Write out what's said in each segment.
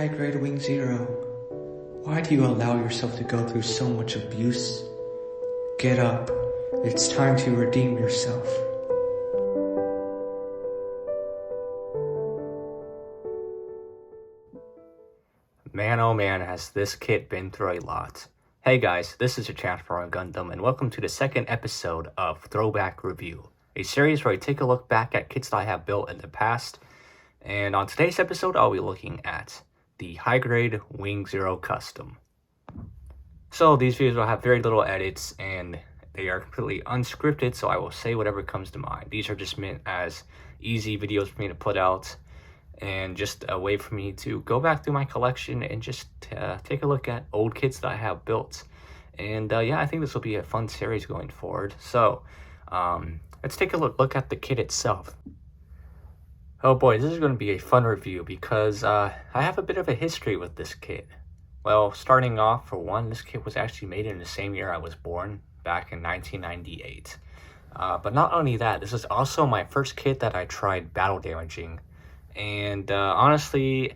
high-grade Wing Zero. Why do you allow yourself to go through so much abuse? Get up. It's time to redeem yourself. Man oh man, has this kit been through a lot. Hey guys, this is your chance for a Gundam, and welcome to the second episode of Throwback Review, a series where I take a look back at kits that I have built in the past. And on today's episode, I'll be looking at the high-grade Wing Zero Custom. So these videos will have very little edits, and they are completely unscripted, so I will say whatever comes to mind. These are just meant as easy videos for me to put out, and just a way for me to go back through my collection and just take a look at old kits that I have built. And yeah, I think this will be a fun series going forward. So let's take a look at the kit itself. Oh boy, this is going to be a fun review because I have a bit of a history with this kit. Well, starting off, for one, this kit was actually made in the same year I was born, back in 1998. But not only that, this is also my first kit that I tried battle damaging. And honestly,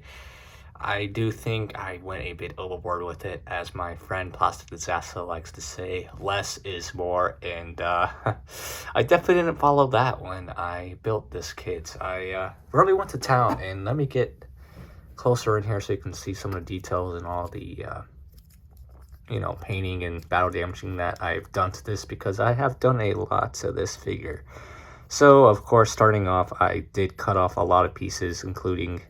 I do think I went a bit overboard with it. As my friend Plastic Disaster likes to say, less is more. And I definitely didn't follow that when I built this kit. I really went to town, and let me get closer in here so you can see some of the details and all the painting and battle damaging that I've done to this, because I have done a lot to this figure. So, of course, starting off, I did cut off a lot of pieces, including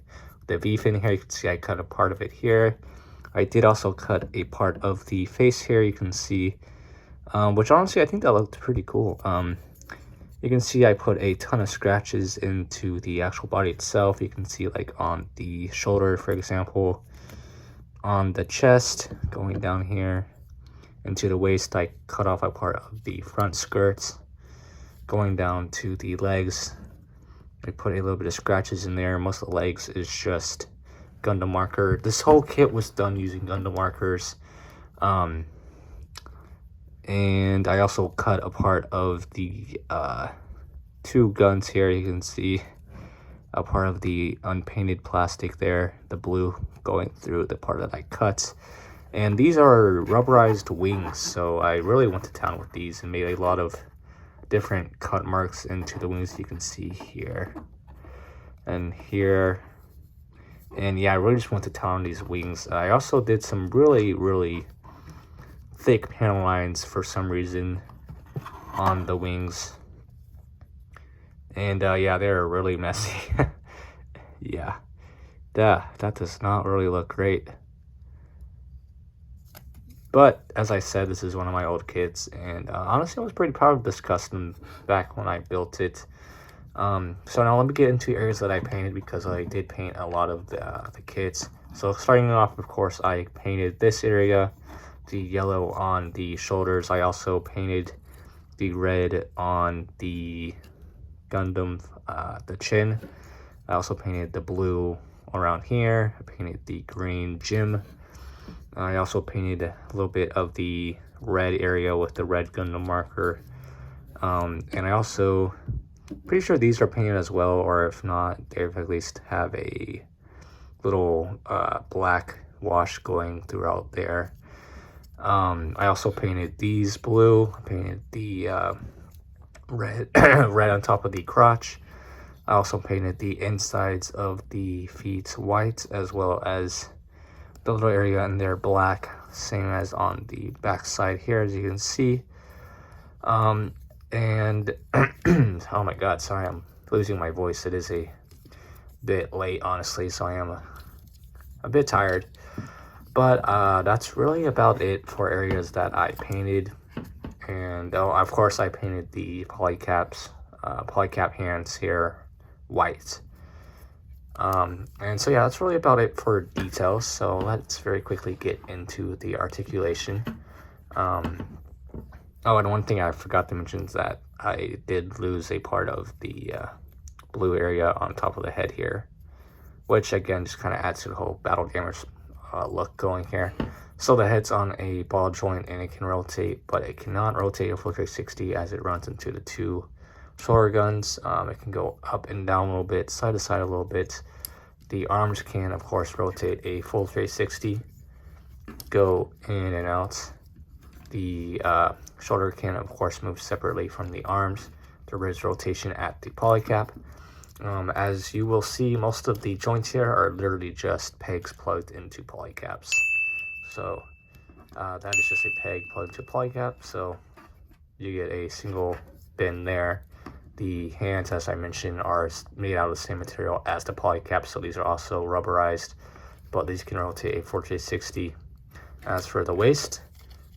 the V-fin here. You can see I cut a part of it here. I did also cut a part of the face here, you can see, which honestly, I think that looked pretty cool. You can see I put a ton of scratches into the actual body itself. You can see, like, on the shoulder, for example, on the chest, going down here into the waist, I cut off a part of the front skirts. Going down to the legs, I put a little bit of scratches in there. Most of the legs is just Gundam marker. This whole kit was done using Gundam markers. And I also cut a part of the two guns here. You can see a part of the unpainted plastic there, the blue going through the part that I cut. And these are rubberized wings, so I really went to town with these and made a lot of different cut marks into the wings. You can see here and here, and yeah, I really just went to town on these wings. I also did some really thick panel lines for some reason on the wings, and yeah, they're really messy. Yeah, that does not really look great. But, as I said, this is one of my old kits, and honestly, I was pretty proud of this custom back when I built it. So now let me get into areas that I painted, because I did paint a lot of the kits. So starting off, of course, I painted this area, the yellow on the shoulders. I also painted the red on the Gundam, the chin. I also painted the blue around here. I painted the green Jim. I also painted a little bit of the red area with the red Gundam marker. And I also, pretty sure these are painted as well, or if not, they at least have a little black wash going throughout there. I also painted these blue. I painted the red, red on top of the crotch. I also painted the insides of the feet white, as well as the little area in there black, same as on the back side here, as you can see. And oh my god, sorry, I'm losing my voice. It is a bit late, honestly, so I am a bit tired. But that's really about it for areas that I painted. And of course, I painted the polycap hands here white. And so yeah, that's really about it for details. So let's very quickly get into the articulation. Oh, and one thing I forgot to mention is that I did lose a part of the blue area on top of the head here, which again just kind of adds to the whole battle damage look going here. So the head's on a ball joint and it can rotate, but it cannot rotate a full 360 as it runs into the two shoulder guns. It can go up and down a little bit, side to side a little bit. The arms can, of course, rotate a full 360, go in and out. The shoulder can, of course, move separately from the arms. There is rotation at the polycap. As you will see, most of the joints here are literally just pegs plugged into polycaps. So that is just a peg plugged into polycap. So you get a single bend there. The hands, as I mentioned, are made out of the same material as the polycap, so these are also rubberized, but these can rotate a 4J60. As for the waist,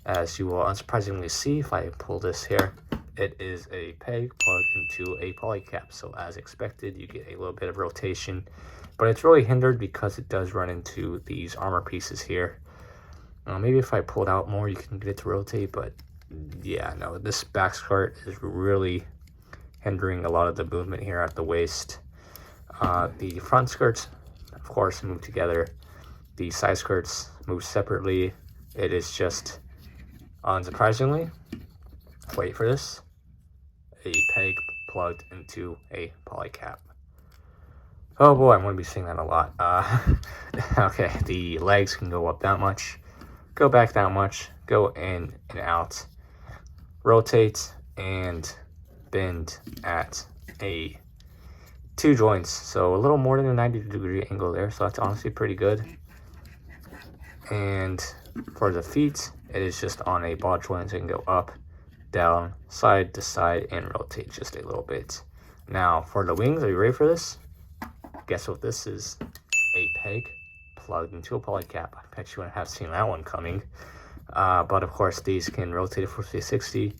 as you will unsurprisingly see if I pull this here, it is a peg plugged into a polycap. So as expected, you get a little bit of rotation, but it's really hindered because it does run into these armor pieces here. Maybe if I pulled out more, you can get it to rotate, but yeah, no, this back skirt is really hindering a lot of the movement here at the waist. The front skirts, of course, move together. The side skirts move separately. It is just, unsurprisingly, wait for this, a peg plugged into a polycap. Oh boy, I'm going to be saying that a lot. Okay, the legs can go up that much, go back that much, go in and out, rotate, and bend at a 2 joints, so a little more than a 90-degree angle there, so that's honestly pretty good. And for the feet, it is just on a ball joint, so you can go up, down, side to side, and rotate just a little bit. Now for the wings, are you ready for this? Guess what this is? A peg plugged into a polycap. I bet you wouldn't have seen that one coming. But of course, these can rotate it for 360.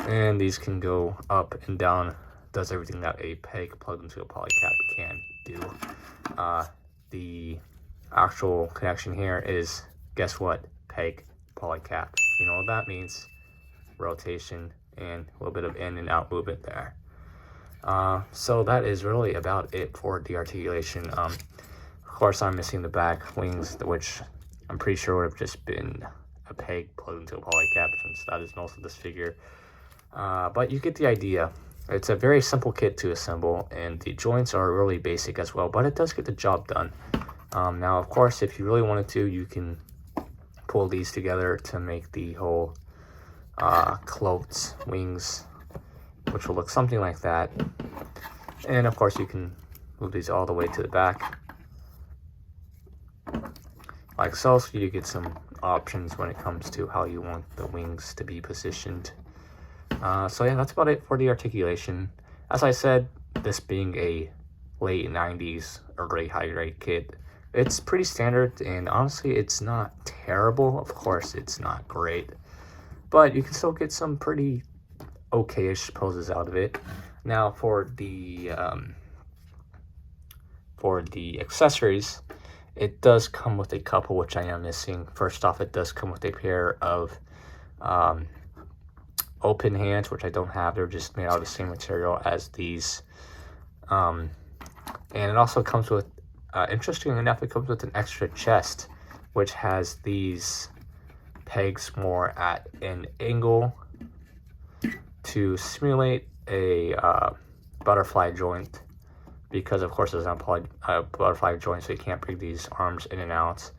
And these can go up and down, does everything that a peg plugged into a polycap can do. The actual connection here is, guess what? Peg, polycap. You know what that means? Rotation and a little bit of in and out movement there. So that is really about it for the articulation. Of course, I'm missing the back wings, which I'm pretty sure would have just been a peg plugged into a polycap, since that is most of this figure. But you get the idea. It's a very simple kit to assemble, and the joints are really basic as well, but it does get the job done. Now, of course, if you really wanted to, you can pull these together to make the whole cloaked wings, which will look something like that. And of course, you can move these all the way to the back, like so you get some options when it comes to how you want the wings to be positioned. So yeah, that's about it for the articulation. As I said, this being a late 90s early high grade kit, it's pretty standard, and honestly, it's not terrible. Of course, it's not great, but you can still get some pretty okay-ish poses out of it. Now for the accessories, it does come with a couple, which I am missing. First off, it does come with a pair of open hands, which I don't have. They're just made out of the same material as these. And it also comes with, interestingly enough, it comes with an extra chest, which has these pegs more at an angle to simulate a butterfly joint, because of course it's not a butterfly joint, so you can't bring these arms in and out.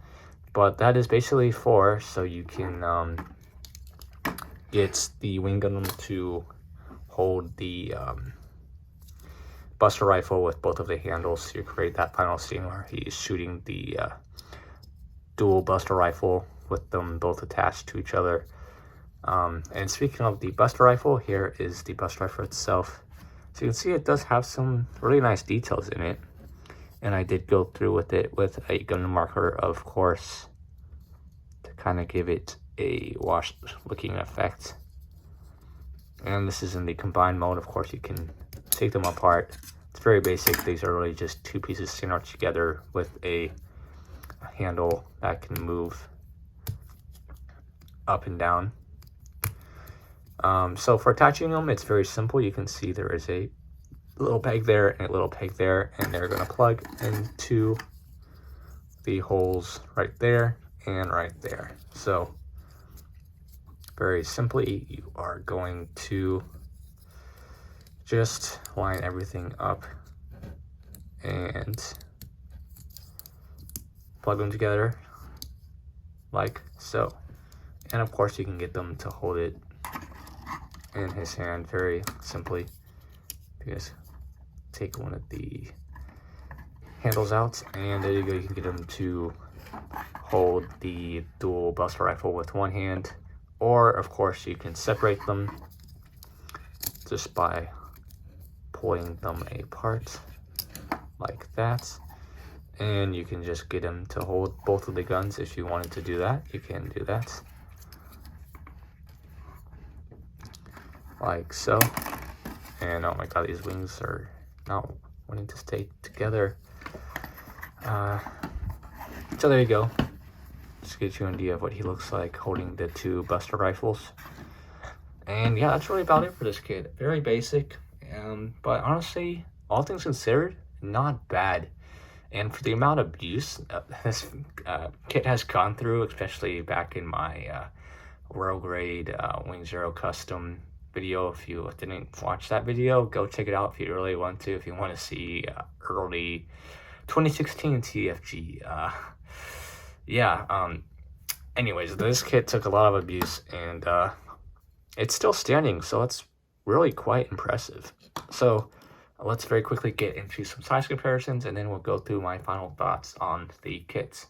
But that is basically so you can get the wing Gundam to hold the Buster rifle with both of the handles to create that final scene where he's shooting the dual Buster rifle with them both attached to each other. And speaking of the Buster rifle, here is the Buster rifle itself. So you can see it does have some really nice details in it, and I did go through with it with a Gundam marker, of course, to kind of give it a washed looking effect. And this is in the combined mode. Of course, you can take them apart. It's very basic. These are really just 2 pieces standing together with a handle that can move up and down. So for attaching them, it's very simple. You can see there is a little peg there and a little peg there, and they're going to plug into the holes right there and right there. So very simply, you are going to just line everything up and plug them together like so. And of course you can get them to hold it in his hand very simply. You guys take one of the handles out, and there you go. You can get them to hold the dual Buster rifle with one hand, or of course you can separate them just by pulling them apart like that. And you can just get them to hold both of the guns. If you wanted to do that, you can do that like so. And oh my god, these wings are not wanting to stay together. So there you go. Just gives you an idea of what he looks like holding the two Buster rifles. And yeah, that's really about it for this kit. Very basic, but honestly, all things considered, not bad. And for the amount of abuse this kit has gone through, especially back in my Royal Grade Wing Zero Custom video. If you didn't watch that video, go check it out if you really want to. If you want to see early 2016 TFG. Anyways, this kit took a lot of abuse, and it's still standing, so it's really quite impressive. So let's very quickly get into some size comparisons, and then we'll go through my final thoughts on the kits.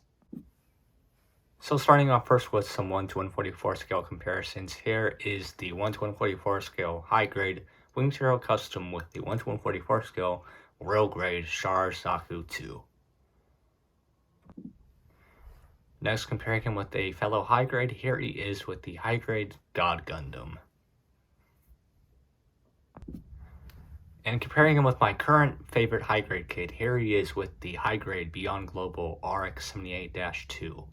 So starting off first with some 1 to 144 scale comparisons, here is the 1 to 144 scale high grade Wing Zero Custom with the 1 to 144 scale Royal Grade Char Zaku 2. Next, comparing him with a fellow high grade, here he is with the high grade God Gundam. And comparing him with my current favorite high grade kit, here he is with the high grade Beyond Global RX-78-2.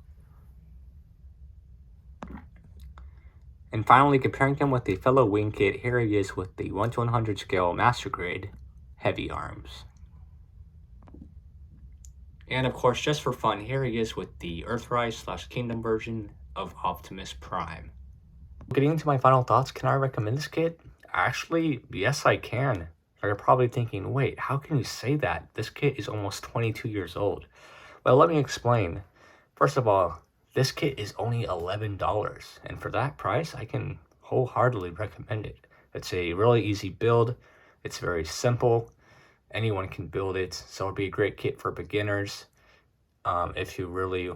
And finally, comparing him with the fellow wing kit, here he is with the 1 to 100 scale Master Grade Heavy Arms. And of course, just for fun, here he is with the Earthrise / Kingdom version of Optimus Prime. Getting into my final thoughts, can I recommend this kit? Actually, yes I can. You're probably thinking, wait, how can you say that? This kit is almost 22 years old. Well, let me explain. First of all, this kit is only $11, and for that price, I can wholeheartedly recommend it. It's a really easy build. It's very simple. Anyone can build it, so it'll be a great kit for beginners. If you really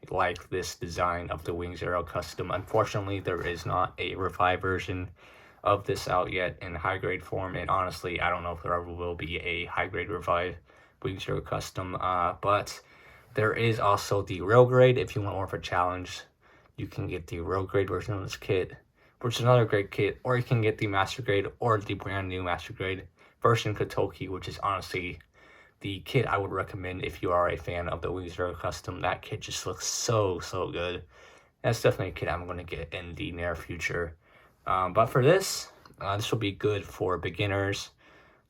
like this design of the Wing Zero Custom. Unfortunately, there is not a revive version of this out yet in high grade form, and honestly, I don't know if there ever will be a high grade revive Wing Zero Custom, but there is also the Royal Grade. If you want more of a challenge, you can get the Royal Grade version of this kit, which is another great kit, or you can get the Master Grade or the brand new Master Grade version Kotoki, which is honestly the kit I would recommend if you are a fan of the Wing Zero Custom. That kit just looks so good. That's definitely a kit I'm going to get in the near future. But for this will be good for beginners.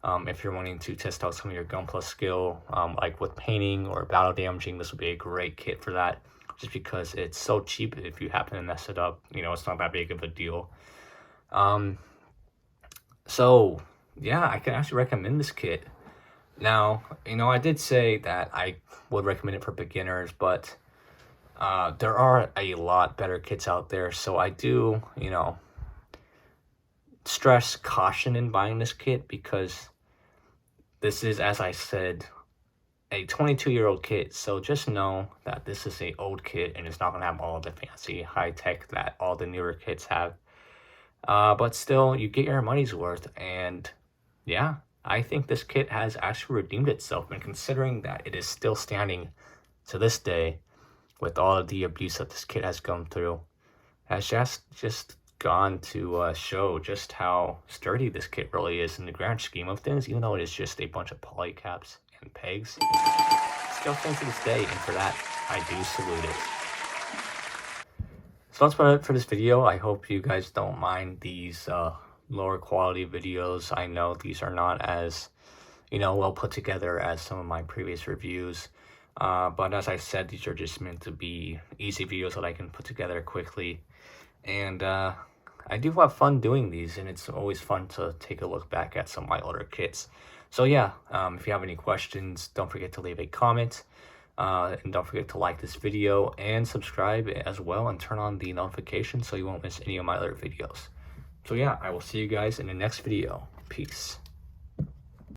If you're wanting to test out some of your Gunpla skill, like with painting or battle damaging, this would be a great kit for that. Just because it's so cheap, if you happen to mess it up, you know, it's not that big of a deal. So yeah, I can actually recommend this kit. Now, you know, I did say that I would recommend it for beginners, but there are a lot better kits out there. So I do, you know, stress caution in buying this kit, because this is, as I said, a 22-year-old kit. So just know that this is an old kit and it's not going to have all the fancy high tech that all the newer kits have. But still, you get your money's worth, and yeah, I think this kit has actually redeemed itself, and considering that it is still standing to this day with all of the abuse that this kit has gone through, has just gone to show just how sturdy this kit really is in the grand scheme of things. Even though it is just a bunch of polycaps and pegs, it still stands to this day, and for that, I do salute it. So that's about it for this video. I hope you guys don't mind these lower quality videos. I know these are not as, you know, well put together as some of my previous reviews. But as I said, these are just meant to be easy videos that I can put together quickly. And I do have fun doing these, and it's always fun to take a look back at some of my older kits. So yeah, if you have any questions, don't forget to leave a comment. And don't forget to like this video and subscribe as well, and turn on the notifications so you won't miss any of my other videos. So yeah, I will see you guys in the next video. Peace.